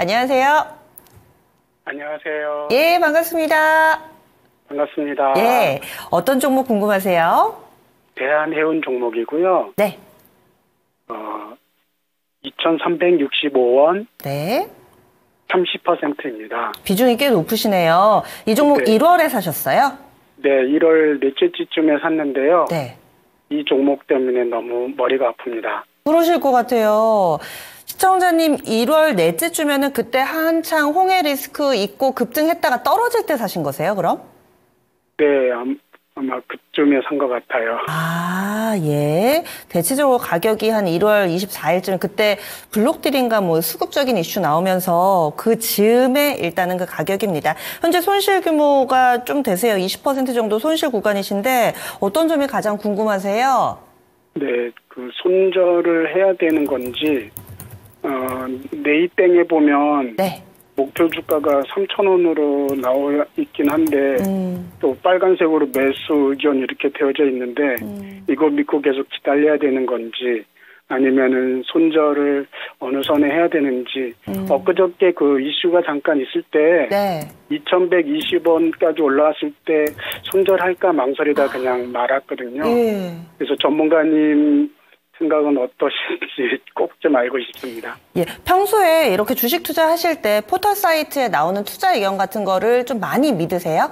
안녕하세요. 안녕하세요. 예, 반갑습니다. 반갑습니다. 예, 어떤 종목 궁금하세요? 대한해운 종목이고요. 네. 2,365원 네. 30%입니다. 비중이 꽤 높으시네요. 이 종목 네. 1월에 사셨어요? 네, 1월 넷째 주쯤에 샀는데요. 네. 이 종목 때문에 너무 머리가 아픕니다. 그러실 것 같아요. 시청자님 1월 넷째 주면은 그때 한창 홍해 리스크 있고 급등했다가 떨어질 때 사신 거세요, 그럼? 네, 아마 그쯤에 산 것 같아요. 아, 예. 대체적으로 가격이 한 1월 24일쯤 그때 블록딜인가 뭐 수급적인 이슈 나오면서 그 즈음에 일단은 그 가격입니다. 현재 손실 규모가 좀 되세요. 20% 정도 손실 구간이신데 어떤 점이 가장 궁금하세요? 네, 그 손절을 해야 되는 건지 네이땡에 보면 네. 목표 주가가 3,000원으로 나와 있긴 한데 또 빨간색으로 매수 의견 이렇게 되어져 있는데 이거 믿고 계속 기다려야 되는 건지 아니면은 손절을 어느 선에 해야 되는지 엊그저께 그 이슈가 잠깐 있을 때 네. 2,120원까지 올라왔을 때 손절할까 망설이다 그냥 말았거든요. 예. 그래서 전문가님 생각은 어떠신지 꼭 좀 알고 싶습니다. 예, 평소에 이렇게 주식 투자하실 때 포털 사이트에 나오는 투자 의견 같은 거를 좀 많이 믿으세요?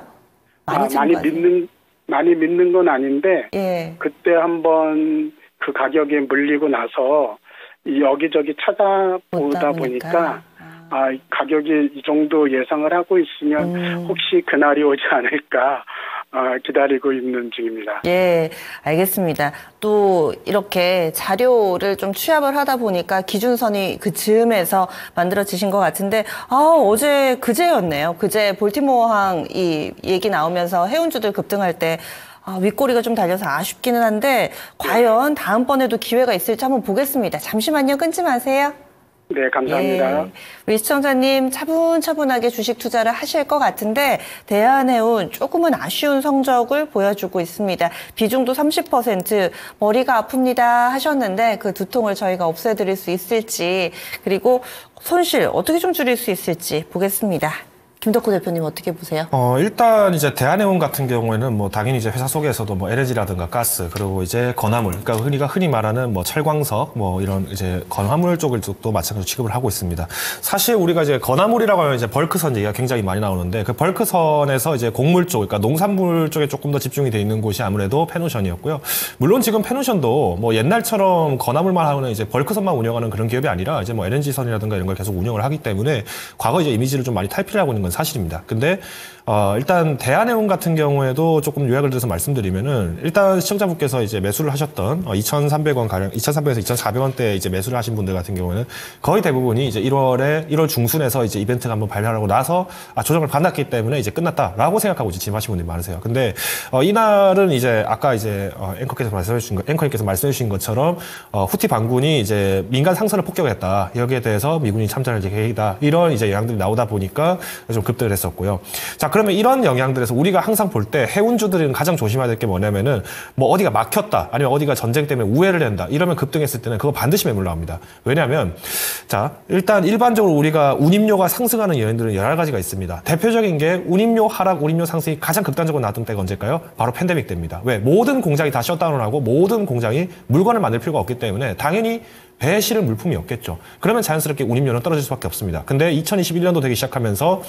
많이 믿는 건 아닌데 예. 그때 한번 그 가격에 물리고 나서 여기저기 찾아보다 보니까 가격이 이 정도 예상을 하고 있으면 혹시 그날이 오지 않을까 기다리고 있는 중입니다. 예, 알겠습니다. 또 이렇게 자료를 좀 취합을 하다 보니까 기준선이 그 즈음에서 만들어지신 것 같은데 그제였네요. 그제 볼티모어항 이 얘기 나오면서 해운주들 급등할 때 윗꼬리가 좀 달려서 아쉽기는 한데 과연 다음번에도 기회가 있을지 한번 보겠습니다. 잠시만요. 끊지 마세요. 네, 감사합니다. 예, 우리 시청자님 차분차분하게 주식 투자를 하실 것 같은데 대한해운 조금은 아쉬운 성적을 보여주고 있습니다. 비중도 30%, 머리가 아픕니다 하셨는데 그 두통을 저희가 없애드릴 수 있을지 그리고 손실 어떻게 좀 줄일 수 있을지 보겠습니다. 김덕호 대표님 어떻게 보세요? 일단 이제 대한해운 같은 경우에는 뭐 당연히 이제 회사 속에서도 뭐 LNG라든가 가스 그리고 이제 건화물, 그러니까 우리가 흔히 말하는 뭐 철광석 뭐 이런 이제 건화물 쪽을 또 마찬가지로 취급을 하고 있습니다. 사실 우리가 이제 건화물이라고 하면 이제 벌크선 얘기가 굉장히 많이 나오는데 그 벌크선에서 이제 곡물 쪽, 그러니까 농산물 쪽에 조금 더 집중이 돼 있는 곳이 아무래도 페노션이었고요. 물론 지금 페노션도 뭐 옛날처럼 건화물만 하는 이제 벌크선만 운영하는 그런 기업이 아니라 이제 뭐 LNG선이라든가 이런 걸 계속 운영을 하기 때문에 과거 이제 이미지를 좀 많이 탈피를 하고 있는 건 사실입니다. 근데 일단 대한해운 같은 경우에도 조금 요약을 들어서 말씀드리면은 일단 시청자분께서 이제 매수를 하셨던 2,300원 가량, 2,300에서 2,400원대 이제 매수를 하신 분들 같은 경우는 거의 대부분이 이제 1월 중순에서 이제 이벤트가 한번 발표하고 나서 조정을 받았기 때문에 이제 끝났다라고 생각하고 이제 진입하신 분들이 많으세요. 근데 이날은 이제 아까 이제 앵커님께서 말씀해 주신 것처럼 후티 반군이 이제 민간 상선을 폭격했다. 여기에 대해서 미군이 참전할 계획이다. 이런 이제 영향들이 나오다 보니까 좀 급등을 했었고요. 자, 그러면 이런 영향들에서 우리가 항상 볼 때 해운주들은 가장 조심해야 될 게 뭐냐면은 뭐 어디가 막혔다 아니면 어디가 전쟁 때문에 우회를 한다 이러면 급등했을 때는 그거 반드시 매물 나옵니다. 왜냐하면 자, 일단 일반적으로 우리가 운임료가 상승하는 요인들은 여러 가지가 있습니다. 대표적인 게 운임료 하락, 운임료 상승이 가장 극단적으로 나왔던 때가 언제일까요? 바로 팬데믹 때입니다. 왜? 모든 공장이 다 셧다운을 하고 모든 공장이 물건을 만들 필요가 없기 때문에 당연히 배에 실을 물품이 없겠죠. 그러면 자연스럽게 운임료는 떨어질 수밖에 없습니다. 근데 2021년도 되기 시작하면서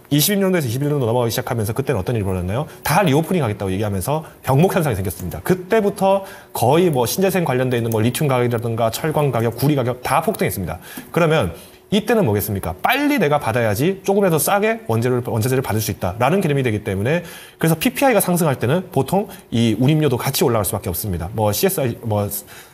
21년도에서 21년도 넘어가기 시작하면서 그때는 어떤 일이 벌어졌나요? 다 리오프닝 하겠다고 얘기하면서 병목 현상이 생겼습니다. 그때부터 거의 뭐 신재생 관련돼 있는 뭐 리튬 가격이라든가 철광 가격, 구리 가격 다 폭등했습니다. 그러면 이때는 뭐겠습니까? 빨리 내가 받아야지 조금이라도 싸게 원자재를 받을 수 있다라는 개념이 되기 때문에 그래서 PPI가 상승할 때는 보통 이 운임료도 같이 올라갈 수밖에 없습니다. 뭐 CSI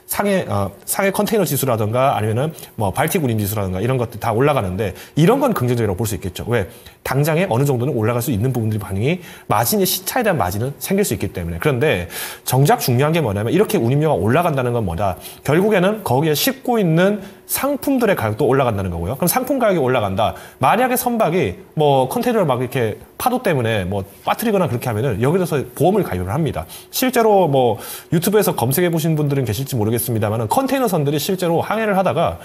상해 컨테이너 지수라든가 아니면은 뭐 발틱 운임 지수라든가 이런 것들 다 올라가는데 이런 건 긍정적이라고 볼 수 있겠죠. 왜? 당장에 어느 정도는 올라갈 수 있는 부분들이 반응이 마진의 시차에 대한 마진은 생길 수 있기 때문에. 그런데 정작 중요한 게 뭐냐면 이렇게 운임료가 올라간다는 건 뭐다? 결국에는 거기에 싣고 있는 상품들의 가격도 올라간다는 거고요. 그럼 상품 가격이 올라간다. 만약에 선박이 뭐 컨테이너를 막 이렇게 파도 때문에 뭐 빠뜨리거나 그렇게 하면은 여기서 보험을 가입을 합니다. 실제로 뭐 유튜브에서 검색해 보신 분들은 계실지 모르겠습니다만은 컨테이너선들이 실제로 항해를 하다가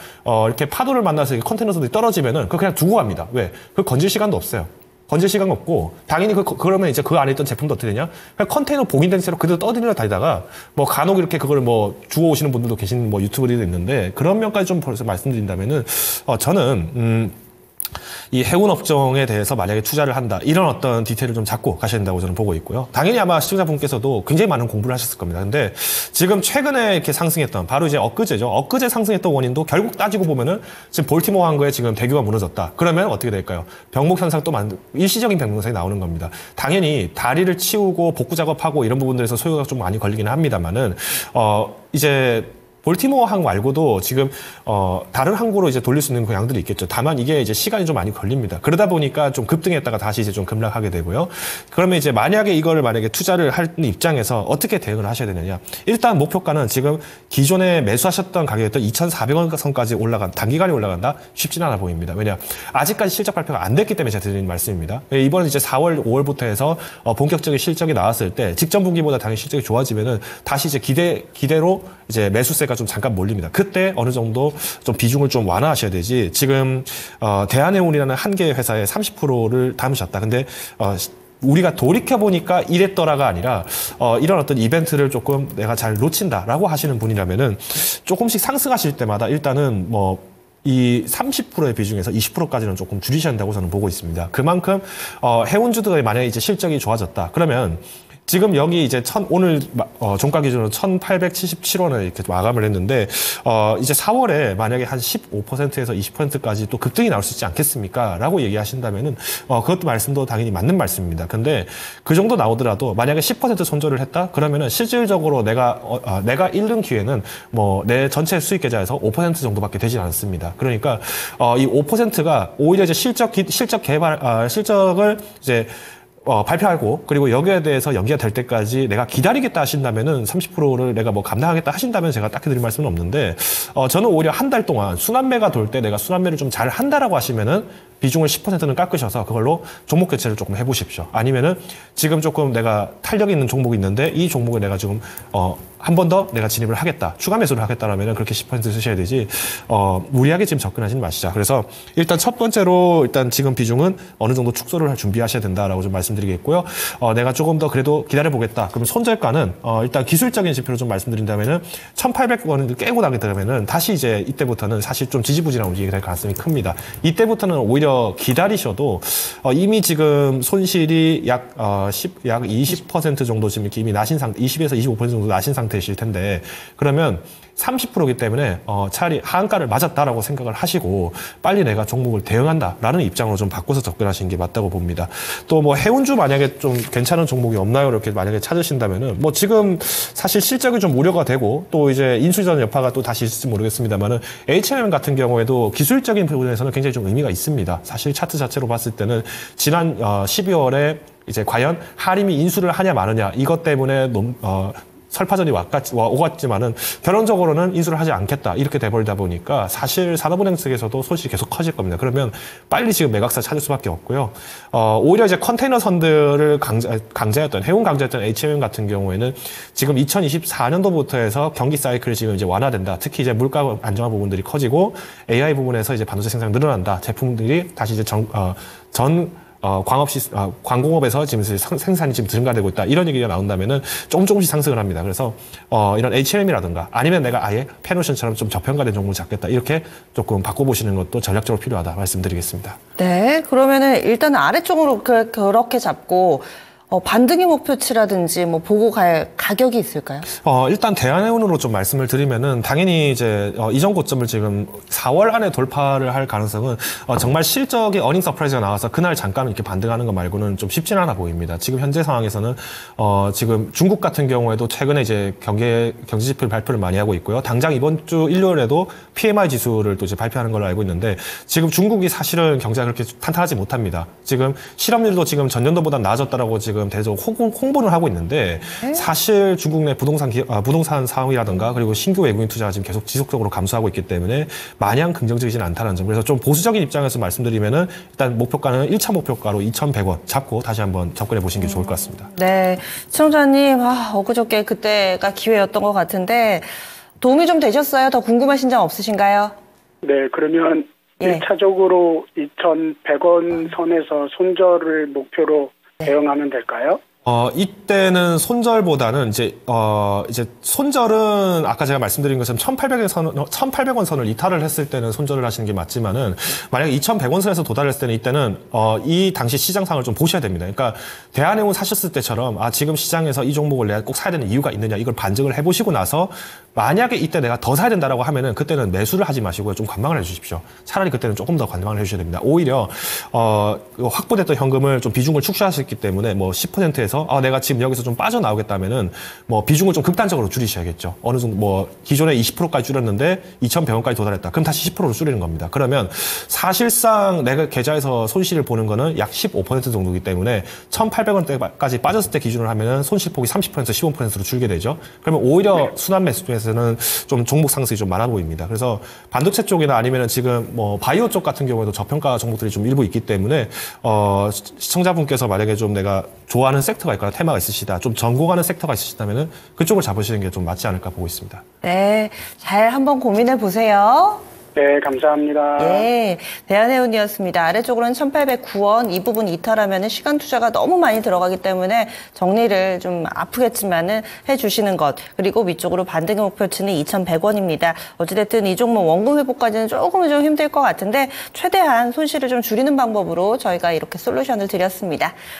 이렇게 파도를 만나서 컨테이너선들이 떨어지면은 그거 그냥 두고 갑니다. 왜? 그 건질 시간도 없어요. 건질 시간 없고, 당연히 그러면 이제 그 안에 있던 제품도 어떻게 되냐? 그냥 컨테이너 봉인된 채로 그대로 떠들려 다니다가, 뭐 간혹 이렇게 그걸 뭐 주워 오시는 분들도 계신 뭐 유튜버들도 있는데, 그런 면까지 좀 벌써 말씀드린다면은, 저는, 이 해운 업종에 대해서 만약에 투자를 한다, 이런 어떤 디테일을 좀 잡고 가셔야 된다고 저는 보고 있고요. 당연히 아마 시청자분께서도 굉장히 많은 공부를 하셨을 겁니다. 근데 지금 최근에 이렇게 상승했던, 바로 이제 엊그제죠. 엊그제 상승했던 원인도 결국 따지고 보면은 지금 볼티모어 항구에 지금 대교가 무너졌다. 그러면 어떻게 될까요? 병목 현상 또 일시적인 병목 현상이 나오는 겁니다. 당연히 다리를 치우고 복구 작업하고 이런 부분들에서 소요가 좀 많이 걸리기는 합니다만은, 이제 볼티모어 항 말고도 지금 다른 항구로 이제 돌릴 수 있는 양들이 있겠죠. 다만 이게 이제 시간이 좀 많이 걸립니다. 그러다 보니까 좀 급등했다가 다시 이제 좀 급락하게 되고요. 그러면 이제 만약에 투자를 할 입장에서 어떻게 대응을 하셔야 되느냐. 일단 목표가는 지금 기존에 매수하셨던 가격이었던 2,400원 선까지 단기간에 올라간다? 쉽지는 않아 보입니다. 왜냐? 아직까지 실적 발표가 안 됐기 때문에 제가 드리는 말씀입니다. 이번 이제 4월, 5월부터 해서 본격적인 실적이 나왔을 때 직전 분기보다 당연히 실적이 좋아지면은 다시 이제 기대로 이제 매수세가 좀 잠깐 몰립니다. 그때 어느 정도 좀 비중을 좀 완화하셔야 되지. 지금 대한해운이라는 한 개의 회사에 30%를 담으셨다. 근데 우리가 돌이켜보니까 이랬더라가 아니라 이런 어떤 이벤트를 조금 내가 잘 놓친다라고 하시는 분이라면은 조금씩 상승하실 때마다 일단은 뭐 이 30%의 비중에서 20%까지는 조금 줄이셔야 한다고 저는 보고 있습니다. 그만큼 해운주들의 만약에 이제 실적이 좋아졌다. 그러면 지금 여기 이제 오늘 종가 기준으로 1,877원을 이렇게 마감을 했는데 이제 4월에 만약에 한 15%에서 20%까지 또 급등이 나올 수 있지 않겠습니까? 라고 얘기하신다면은 그것도 말씀도 당연히 맞는 말씀입니다. 근데 그 정도 나오더라도 만약에 10% 손절을 했다? 그러면은 실질적으로 내가 잃는 기회는 뭐 내 전체 수익 계좌에서 5% 정도밖에 되지 않습니다. 그러니까 이 5%가 오히려 이제 실적을 이제 발표하고 그리고 여기에 대해서 연기가 될 때까지 내가 기다리겠다 하신다면은 30%를 내가 뭐 감당하겠다 하신다면 제가 딱히 드릴 말씀은 없는데 저는 오히려 한 달 동안 순환매가 돌 때 내가 순환매를 좀 잘 한다라고 하시면은 비중을 10%는 깎으셔서 그걸로 종목 교체를 조금 해보십시오. 아니면은 지금 조금 내가 탄력이 있는 종목이 있는데 이 종목을 내가 지금 한 번 더 내가 진입을 하겠다, 추가 매수를 하겠다라면은 그렇게 10% 쓰셔야 되지 무리하게 지금 접근하지는 마시자. 그래서 일단 첫 번째로 일단 지금 비중은 어느 정도 축소를 준비하셔야 된다라고 좀 말씀드리겠고요. 내가 조금 더 그래도 기다려 보겠다. 그러면 손절가는 일단 기술적인 지표로 좀 말씀드린다면은 1,800원을 깨고 나게 되면은 다시 이제 이때부터는 사실 좀 지지부진한 움직임이 될 가능성이 큽니다. 이때부터는 오히려 기다리셔도 이미 지금 손실이 약 20% 정도 지금 이미 나신 상태, 20에서 25% 정도 나신 상태이실 텐데 그러면 30%이기 때문에 차라리 하한가를 맞았다라고 생각을 하시고 빨리 내가 종목을 대응한다라는 입장으로 좀 바꿔서 접근하시는 게 맞다고 봅니다. 또 뭐 해운주 만약에 좀 괜찮은 종목이 없나요? 이렇게 만약에 찾으신다면은 뭐 지금 사실 실적이 좀 우려가 되고 또 이제 인수전 여파가 또 다시 있을지 모르겠습니다만은 H&M 같은 경우에도 기술적인 부분에서는 굉장히 좀 의미가 있습니다. 사실 차트 자체로 봤을 때는 지난 12월에 이제 과연 하림이 인수를 하냐 마느냐 이것 때문에 설파전이 오갔지만은 결론적으로는 인수를 하지 않겠다 이렇게 돼버리다 보니까 사실 산업은행 측에서도 소식이 계속 커질 겁니다. 그러면 빨리 지금 매각사 찾을 수밖에 없고요. 오히려 이제 컨테이너 선들을 해운 강자였던 H&M 같은 경우에는 지금 2024년도부터 해서 경기 사이클이 지금 이제 완화된다. 특히 이제 물가 안정화 부분들이 커지고 AI 부분에서 이제 반도체 생산이 늘어난다. 제품들이 다시 이제 광공업에서 지금 생산이 지금 증가되고 있다. 이런 얘기가 나온다면은 조금씩 상승을 합니다. 그래서, 이런 H&M이라든가 아니면 내가 아예 페노션처럼 좀 저평가된 종목을 잡겠다. 이렇게 조금 바꿔보시는 것도 전략적으로 필요하다 말씀드리겠습니다. 네. 그러면은 일단 아래쪽으로 그렇게 잡고 반등의 목표치라든지 뭐 보고 갈 가격이 있을까요? 일단 대한해운으로 좀 말씀을 드리면은 당연히 이제 이전 고점을 지금 4월 안에 돌파를 할 가능성은 정말 실적의 어닝 서프라이즈가 나와서 그날 잠깐 이렇게 반등하는 것 말고는 좀 쉽지는 않아 보입니다. 지금 현재 상황에서는 지금 중국 같은 경우에도 최근에 이제 경제지표 발표를 많이 하고 있고요. 당장 이번 주 일요일에도 PMI 지수를 또 이제 발표하는 걸로 알고 있는데 지금 중국이 사실은 경제가 그렇게 탄탄하지 못합니다. 지금 실업률도 지금 전년도보다 나아졌다라고 지금 지금 대대적으로 홍보를 하고 있는데 사실 중국 내 부동산 상황이라든가 그리고 신규 외국인 투자가 지금 계속 지속적으로 감소하고 있기 때문에 마냥 긍정적이진 않다는 점. 그래서 좀 보수적인 입장에서 말씀드리면은 일단 목표가는 1차 목표가로 2,100원 잡고 다시 한번 접근해 보시는 게 좋을 것 같습니다. 네, 시청자님, 엊그저께 그때가 기회였던 것 같은데 도움이 좀 되셨어요? 더 궁금하신 점 없으신가요? 네, 그러면 예. 1차적으로 2,100원 선에서 손절을 목표로 대응하면 될까요? 이때는 손절보다는 이제 손절은 아까 제가 말씀드린 것처럼 1,800원 선을 이탈을 했을 때는 손절을 하시는 게 맞지만은 만약에 2,100원 선에서 도달했을 때는 이때는 이 당시 시장 상황을 좀 보셔야 됩니다. 그러니까 대한해운 사셨을 때처럼 지금 시장에서 이 종목을 내가 꼭 사야 되는 이유가 있느냐 이걸 반증을 해보시고 나서 만약에 이때 내가 더 사야 된다라고 하면은 그때는 매수를 하지 마시고요. 좀 관망을 해주십시오. 차라리 그때는 조금 더 관망을 해주셔야 됩니다. 오히려 확보됐던 현금을 좀 비중을 축소하셨기 때문에 뭐 10%에서 내가 지금 여기서 좀 빠져나오겠다면은 뭐 비중을 좀 극단적으로 줄이셔야겠죠. 어느 정도 뭐 기존에 20%까지 줄였는데 2,100원까지 도달했다. 그럼 다시 10%로 줄이는 겁니다. 그러면 사실상 내가 계좌에서 손실을 보는 거는 약 15% 정도이기 때문에 1,800원대까지 빠졌을 때 기준으로 하면은 손실폭이 30% 15%로 줄게 되죠. 그러면 오히려 순환 매수 중에서는 좀 종목 상승이 좀 많아 보입니다. 그래서 반도체 쪽이나 아니면은 지금 뭐 바이오 쪽 같은 경우에도 저평가 종목들이 좀 일부 있기 때문에 시청자분께서 만약에 좀 내가 좋아하는 섹터가 있거나 테마가 있으시다, 좀 전공하는 섹터가 있으시다면은 그쪽을 잡으시는 게 좀 맞지 않을까 보고 있습니다. 네, 잘 한번 고민해 보세요. 네, 감사합니다. 예, 대한해운이었습니다. 아래쪽으로는 1,809원 이 부분 이탈하면 시간 투자가 너무 많이 들어가기 때문에 정리를 좀 아프겠지만은 해주시는 것. 그리고 위쪽으로 반등의 목표치는 2,100원입니다. 어찌됐든 이 종목 원금 회복까지는 조금은 좀 힘들 것 같은데 최대한 손실을 좀 줄이는 방법으로 저희가 이렇게 솔루션을 드렸습니다.